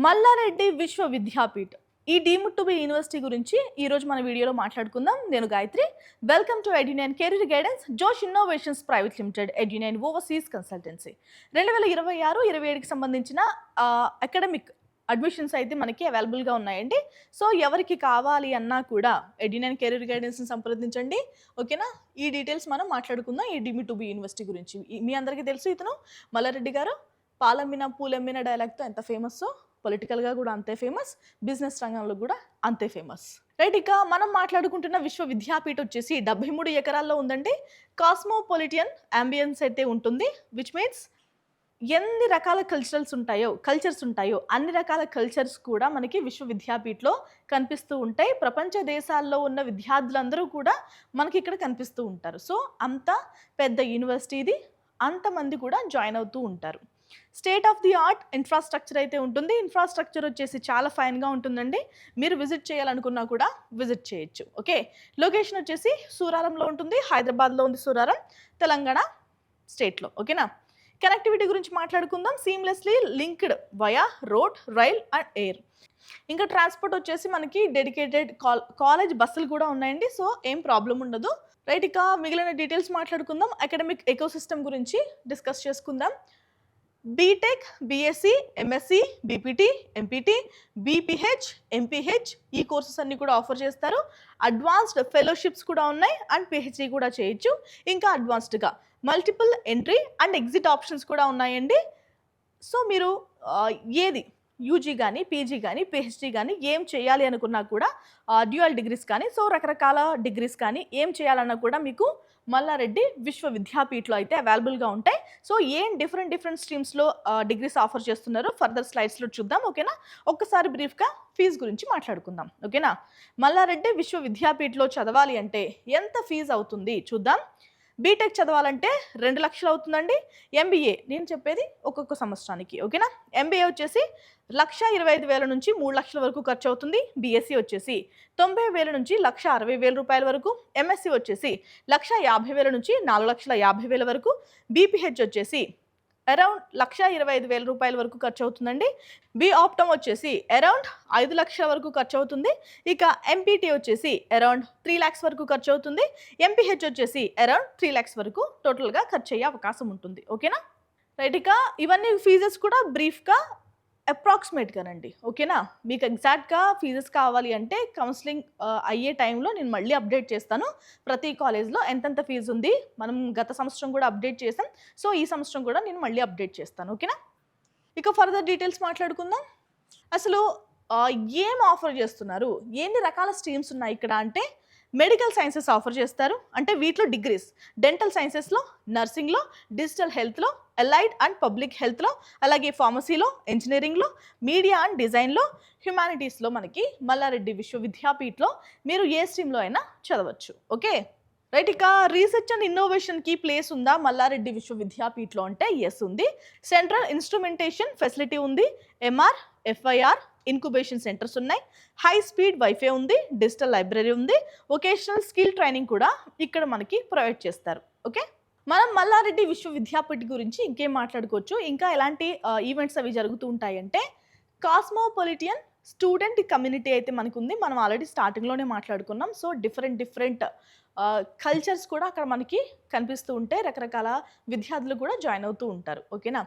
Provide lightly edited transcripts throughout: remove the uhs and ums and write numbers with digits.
మల్లారెడ్డి విశ్వవిద్యాపీఠ్ ఈ deemed to be university గురించి ఈ రోజు మన వీడియోలో మాట్లాడుకుందాం. నేను Gayatri. Welcome to Edunine career guidance Josh innovations private limited Edunine overseas consultancy 2026-27కి సంబంధించిన అకాడమిక్ అడ్మిషన్స్ అయితే మనకి అవైలబుల్గా ఉన్నాయండి. సో ఎవరికి కావాలి అన్నా కూడా ఎడ్యునైన్ కెరీర్ గైడెన్స్ని సంప్రదించండి. ఓకేనా? ఈ డీటెయిల్స్ మనం మాట్లాడుకుందాం ఈ డీమ్డ్ టు బి యూనివర్సిటీ గురించి. మీ అందరికీ తెలుసు, ఇతను మల్లారెడ్డి గారు పాలమ్మిన పూలమ్మిన డైలాగ్తో ఎంత ఫేమస్సో పొలిటికల్గా కూడా అంతే ఫేమస్, బిజినెస్ రంగంలో కూడా అంతే ఫేమస్. రైట్, ఇక మనం మాట్లాడుకుంటున్న విశ్వవిద్యాపీఠ వచ్చేసి 73 ఎకరాల్లో ఉందండి. కాస్మోపాలిటియన్ అంబియన్స్ అయితే ఉంటుంది, విచ్ మీన్స్ ఎన్ని రకాల కల్చర్స్ ఉంటాయో అన్ని రకాల కల్చర్స్ కూడా మనకి విశ్వవిద్యాపీఠలో కనిపిస్తూ ఉంటాయి. ప్రపంచ దేశాల్లో ఉన్న విద్యార్థులందరూ కూడా మనకి ఇక్కడ కనిపిస్తూ ఉంటారు. సో అంత పెద్ద యూనివర్సిటీ ఇది, అంతమంది కూడా జాయిన్ అవుతూ ఉంటారు. State of the art infrastructure అయితే ఉంటుంది. ఇన్ఫ్రాస్ట్రక్చర్ వచ్చేసి చాలా ఫైన్గా ఉంటుందండి. మీరు విజిట్ చేయాలనుకున్నా కూడా విజిట్ చేయొచ్చు. ఓకే, లొకేషన్ వచ్చేసి సూరారంలో ఉంటుంది. హైదరాబాద్లో ఉంది సూరారం, తెలంగాణ స్టేట్లో. ఓకేనా? కనెక్టివిటీ గురించి మాట్లాడుకుందాం. Seamlessly linked via road, rail and air. ఇంకా ట్రాన్స్పోర్ట్ వచ్చేసి మనకి డెడికేటెడ్ కాలేజ్ బస్సులు కూడా ఉన్నాయండి. సో ఏం ప్రాబ్లం ఉండదు. రైట్, ఇక మిగిలిన డీటెయిల్స్ మాట్లాడుకుందాం. అకాడమిక్ ఎకోసిస్టమ్ గురించి డిస్కస్ చేసుకుందాం. BTech, BSc, MSc, BPT, MPT, BPH, MPH ఈ కోర్సెస్ అన్ని కూడా ఆఫర్ చేస్తారు. అడ్వాన్స్డ్ ఫెలోషిప్స్ కూడా ఉన్నాయి అండ్ పిహెచ్డీ కూడా చేయొచ్చు. ఇంకా అడ్వాన్స్డ్గా multiple entry and exit options కూడా ఉన్నాయండి. సో మీరు ఏది యూజీ కానీ, పీజీ కానీ, పిహెచ్డీ కానీ ఏం చేయాలి అనుకున్నా కూడా, డ్యూయల్ డిగ్రీస్ కానీ, సో రకరకాల డిగ్రీస్ కానీ ఏం చేయాలన్నా కూడా మీకు మల్లారెడ్డి విశ్వవిద్యాపీఠలో అయితే అవైలబుల్గా ఉంటాయి. సో ఏం డిఫరెంట్ స్ట్రీమ్స్లో డిగ్రీస్ ఆఫర్ చేస్తున్నారు ఫర్దర్ స్లైడ్స్లో చూద్దాం. ఓకేనా? ఒక్కసారి బ్రీఫ్గా ఫీజు గురించి మాట్లాడుకుందాం. ఓకేనా? మల్లారెడ్డి విశ్వవిద్యాపీఠలో చదవాలి అంటే ఎంత ఫీజు అవుతుంది చూద్దాం. బీటెక్ చదవాలంటే 2 లక్షలు అవుతుందండి. ఎంబీఏ నేను చెప్పేది ఒక్కొక్క సంవత్సరానికి. ఓకేనా? ఎంబీఏ వచ్చేసి 1,25,000 నుంచి 3 లక్షల వరకు ఖర్చు అవుతుంది. బీఎస్సీ వచ్చేసి 90,000 నుంచి 1,60,000 రూపాయల వరకు. ఎంఎస్సీ వచ్చేసి 1,50,000 నుంచి 4,50,000 వరకు. బీపీహెచ్ వచ్చేసి అరౌండ్ 1,25,000 రూపాయల వరకు ఖర్చు అవుతుందండి. బి ఆప్టమ్ వచ్చేసి అరౌండ్ 5 లక్షల వరకు ఖర్చు అవుతుంది. ఇక ఎంపీటీ వచ్చేసి అరౌండ్ 3 lakhs వరకు ఖర్చు అవుతుంది. ఎంపీహెచ్ వచ్చేసి అరౌండ్ 3 lakhs వరకు టోటల్గా ఖర్చు అయ్యే అవకాశం ఉంటుంది. ఓకేనా? రైట్, ఇక ఇవన్నీ ఫీజెస్ కూడా బ్రీఫ్గా అప్రాక్సిమేట్గానండి. ఓకేనా? మీకు ఎగ్జాక్ట్గా ఫీజెస్ కావాలి అంటే కౌన్సిలింగ్ అయ్యే టైంలో నేను మళ్ళీ అప్డేట్ చేస్తాను. ప్రతి కాలేజ్లో ఎంతెంత ఫీజు ఉంది, మనం గత సంవత్సరం కూడా అప్డేట్ చేసాం. సో ఈ సంవత్సరం కూడా నేను మళ్ళీ అప్డేట్ చేస్తాను. ఓకేనా? ఇక ఫర్దర్ డీటెయిల్స్ మాట్లాడుకుందాం. అసలు ఏం ఆఫర్ చేస్తున్నారు, ఎన్ని రకాల స్ట్రీమ్స్ ఉన్నాయి ఇక్కడ అంటే, మెడికల్ సైన్సెస్ ఆఫర్ చేస్తారు. అంటే వీటిలో డిగ్రీస్ డెంటల్ సైన్సెస్లో, నర్సింగ్లో, డిజిటల్ హెల్త్లో, అలైడ్ అండ్ పబ్లిక్ హెల్త్లో, అలాగే ఫార్మసీలో, ఇంజనీరింగ్లో, మీడియా అండ్ డిజైన్లో, హ్యుమానిటీస్లో మనకి మల్లారెడ్డి విశ్వవిద్యాపీఠలో మీరు ఏ స్ట్రీమ్లో అయినా చదవచ్చు. ఓకే రైట్, ఇక రీసెర్చ్ అండ్ ఇన్నోవేషన్కి ప్లేస్ ఉందా మల్లారెడ్డి విశ్వవిద్యాపీఠలో అంటే ఎస్ ఉంది. సెంట్రల్ ఇన్స్ట్రుమెంటేషన్ ఫెసిలిటీ ఉంది. ఎంఆర్, ఎఫ్ఐఆర్ ఇన్క్యుబేషన్ సెంటర్స్ ఉన్నాయి. హై స్పీడ్ వైఫై ఉంది. డిజిటల్ లైబ్రరీ ఉంది. వొకేషనల్ స్కిల్ ట్రైనింగ్ కూడా ఇక్కడ మనకి ప్రొవైడ్ చేస్తారు. ఓకే, మనం మల్లారెడ్డి విశ్వవిద్యాపీఠ గురించి ఇంకేం మాట్లాడుకోవచ్చు, ఇంకా ఎలాంటి ఈవెంట్స్ అవి జరుగుతూ ఉంటాయంటే, కాస్మోపాలిటియన్ స్టూడెంట్ కమ్యూనిటీ అయితే మనకు ఉంది. మనం ఆల్రెడీ స్టార్టింగ్లోనే మాట్లాడుకున్నాం. సో డిఫరెంట్ కల్చర్స్ కూడా అక్కడ మనకి కనిపిస్తూ ఉంటాయి. రకరకాల విద్యార్థులు కూడా జాయిన్ అవుతూ ఉంటారు. ఓకేనా?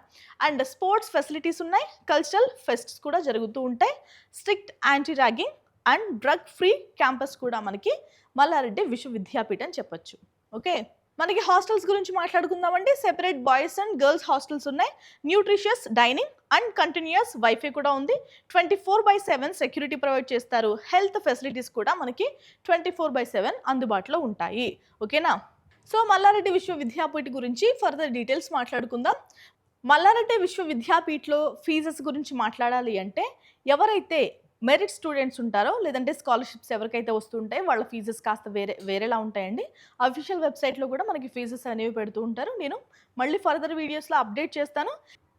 అండ్ స్పోర్ట్స్ ఫెసిలిటీస్ ఉన్నాయి. కల్చరల్ ఫెస్ట్స్ కూడా జరుగుతూ ఉంటాయి. Strict anti ragging and drug free campus కూడా మనకి మల్లారెడ్డి విశ్వవిద్యాపీఠ అని చెప్పొచ్చు. ఓకే, మనకి హాస్టల్స్ గురించి మాట్లాడుకుందామండి. Separate boys and girls hostels ఉన్నాయి. Nutritious dining and continuous wifi కూడా ఉంది. 24/7 సెక్యూరిటీ ప్రొవైడ్ చేస్తారు. హెల్త్ ఫెసిలిటీస్ కూడా మనకి 24/7 అందుబాటులో ఉంటాయి. ఓకేనా? సో మల్లారెడ్డి విశ్వవిద్యాపీఠ గురించి ఫర్దర్ డీటెయిల్స్ మాట్లాడుకుందాం. మల్లారెడ్డి విశ్వవిద్యాపీఠలో ఫీజెస్ గురించి మాట్లాడాలి అంటే, ఎవరైతే మెరిట్ స్టూడెంట్స్ ఉంటారో, లేదంటే స్కాలర్షిప్స్ ఎవరికైతే వస్తుంటాయో వాళ్ళ ఫీజెస్ కాస్త వేరేలా ఉంటాయండి. అఫీషియల్ వెబ్సైట్లో కూడా మనకి ఫీజెస్ అనేవి పెడుతూ ఉంటారు. నేను మళ్ళీ ఫర్దర్ వీడియోస్లో అప్డేట్ చేస్తాను.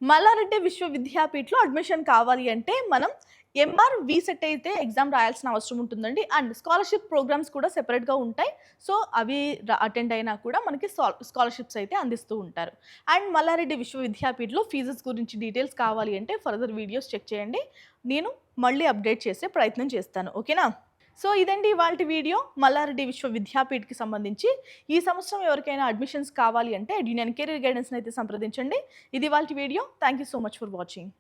మల్లారెడ్డి విశ్వవిద్యాపీఠలో అడ్మిషన్ కావాలి అంటే మనం ఎంఆర్ వీసెట్ అయితే ఎగ్జామ్ రాయాల్సిన అవసరం ఉంటుందండి. అండ్ స్కాలర్‌షిప్ ప్రోగ్రామ్స్ కూడా సెపరేట్‌గా ఉంటాయి. సో, అవి అటెండ్ అయినా కూడా మనకి స్కాలర్‌షిప్స్ అయితే అందిస్తూ ఉంటారు. అండ్ మల్లారెడ్డి విశ్వవిద్యాపీఠలో ఫీజెస్ గురించి డీటెయిల్స్ కావాలి అంటే ఫర్దర్ వీడియోస్ చెక్ చేయండి. నేను మళ్ళీ అప్డేట్ చేసే ప్రయత్నం చేస్తాను. ఓకేనా? సో, ఇదండి ఇవాల్టి వీడియో. మల్లారెడ్డి విశ్వవిద్యాపీఠ్‌కి సంబంధించి ఈ సంవత్సరం ఎవరికైనా అడ్మిషన్స్ కావాలి అంటే ఎడ్యునియన్ కెరీర్ గైడెన్స్‌ని అయితే సంప్రదించండి. ఇది ఇవాల్టి video. Thank you so much for watching.